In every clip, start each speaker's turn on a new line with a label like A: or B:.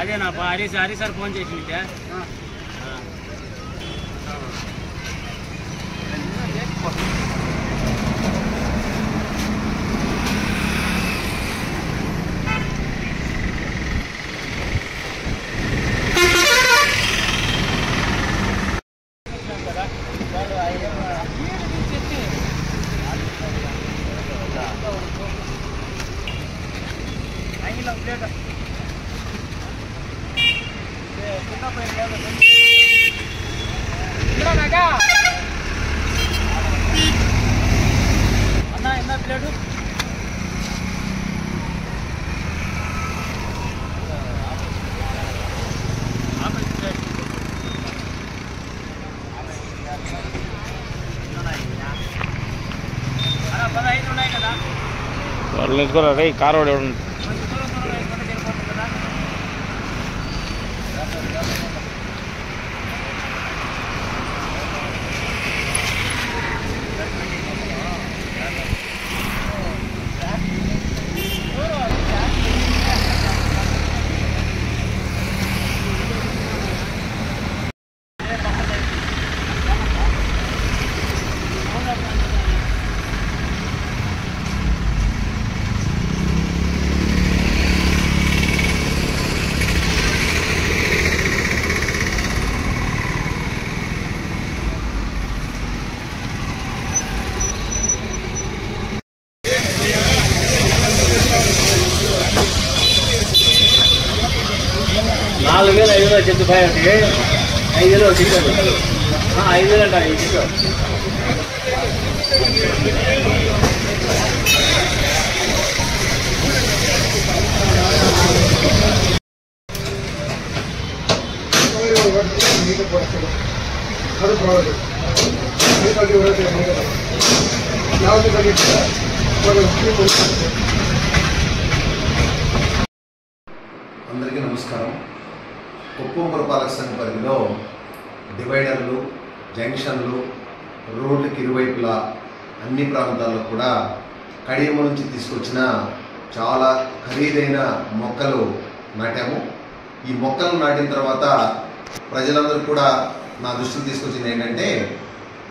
A: అదే నా Hari sir phone చేసింది. అన్నా ఎంత ప్లేటు అన్నా 15 ఉన్నాయి కదా
B: వాళ్ళు వేసుకోరా రే కారు వాడు
A: $4,000 5,000 చెప్తు భయ 5,000 చికెన్ 5,000 అంటారు ఈ చికెన్.
C: అందరికీ నమస్కారం. కుప్పం పురపాలక సంఘ పరిధిలో డివైడర్లు, జంక్షన్లు, రోడ్లకు ఇరువైపులా అన్ని ప్రాంతాల్లో కూడా కడియమ్మ నుంచి తీసుకొచ్చిన చాలా ఖరీదైన మొక్కలు నాటాము. ఈ మొక్కలు నాటిన తర్వాత ప్రజలందరూ కూడా నా దృష్టికి తీసుకొచ్చింది ఏంటంటే,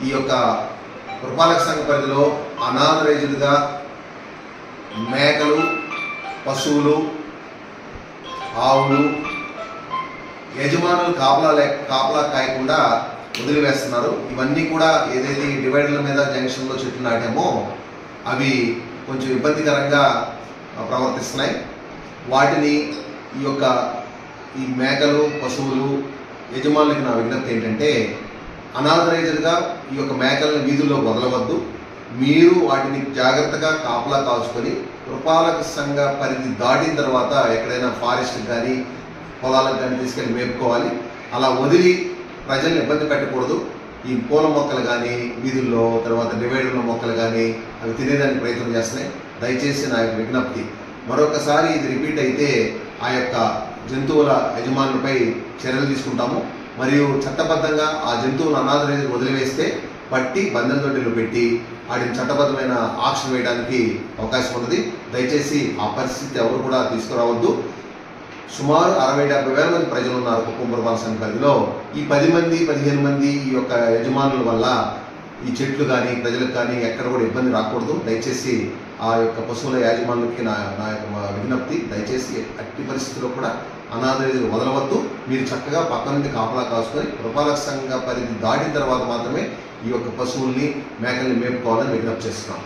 C: ఈ యొక్క పురపాలక సంఘ పరిధిలో అనాథరైజ్డ్గా మేకలు, పశువులు, ఆవులు యజమానులు కాపలా కాయకుండా వదిలివేస్తున్నారు. ఇవన్నీ కూడా ఏదైతే డివైడర్ల మీద జంక్షన్లో చెట్లు నాటామో అవి కొంచెం ఇబ్బందికరంగా ప్రవర్తిస్తున్నాయి. వాటిని ఈ మేకలు, పశువులు యజమానులకి నా విజ్ఞప్తి ఏంటంటే, అనాథరైజ్డ్గా ఈ యొక్క మేకలను వీధుల్లో వదలవద్దు. మీరు వాటిని జాగ్రత్తగా కాపలా కాల్చుకొని పురపాలక సంఘ పరిధి దాటిన తర్వాత ఎక్కడైనా ఫారెస్ట్ కానీ పొలాలకు కానీ తీసుకెళ్ళి మేపుకోవాలి. అలా వదిలి ప్రజల్ని ఇబ్బంది పెట్టకూడదు. ఈ పూల మొక్కలు కానీ వీధుల్లో, తర్వాత డివైడర్ల మొక్కలు కానీ అవి తినేదానికి ప్రయత్నం చేస్తున్నాయి. దయచేసి నా యొక్క విజ్ఞప్తి, మరొకసారి ఇది రిపీట్ అయితే ఆ యొక్క జంతువుల యజమానులపై చర్యలు తీసుకుంటాము. మరియు చట్టబద్ధంగా ఆ జంతువులను అనాథరైజ్ వదిలివేస్తే పట్టి బంధన తొట్టెలు పెట్టి వాటిని చట్టబద్ధమైన ఆక్షన్ వేయడానికి అవకాశం ఉన్నది. దయచేసి ఆ పరిస్థితి ఎవరు కూడా తీసుకురావద్దు. సుమారు 60-70 వేల మంది ప్రజలు ఉన్నారు కుప్పం పురపాలక సంఘ పరిధిలో. ఈ 10 మంది 15 మంది ఈ యొక్క యజమానుల వల్ల ఈ చెట్లు కానీ ప్రజలకు కానీ ఎక్కడ కూడా ఇబ్బంది రాకూడదు. దయచేసి ఆ యొక్క పశువుల యాజమానులకి నా యొక్క విజ్ఞప్తి, దయచేసి అట్టి పరిస్థితుల్లో కూడా అనాథరైజ్లు వదలవద్దు. మీరు చక్కగా పక్క నుండి కాపలా కాసుకొని పురపాలక సంఘ పరిధి దాటిన తర్వాత మాత్రమే ఈ యొక్క పశువుల్ని, మేకల్ని మేపుకోవాలని విజ్ఞప్తి చేస్తున్నాం.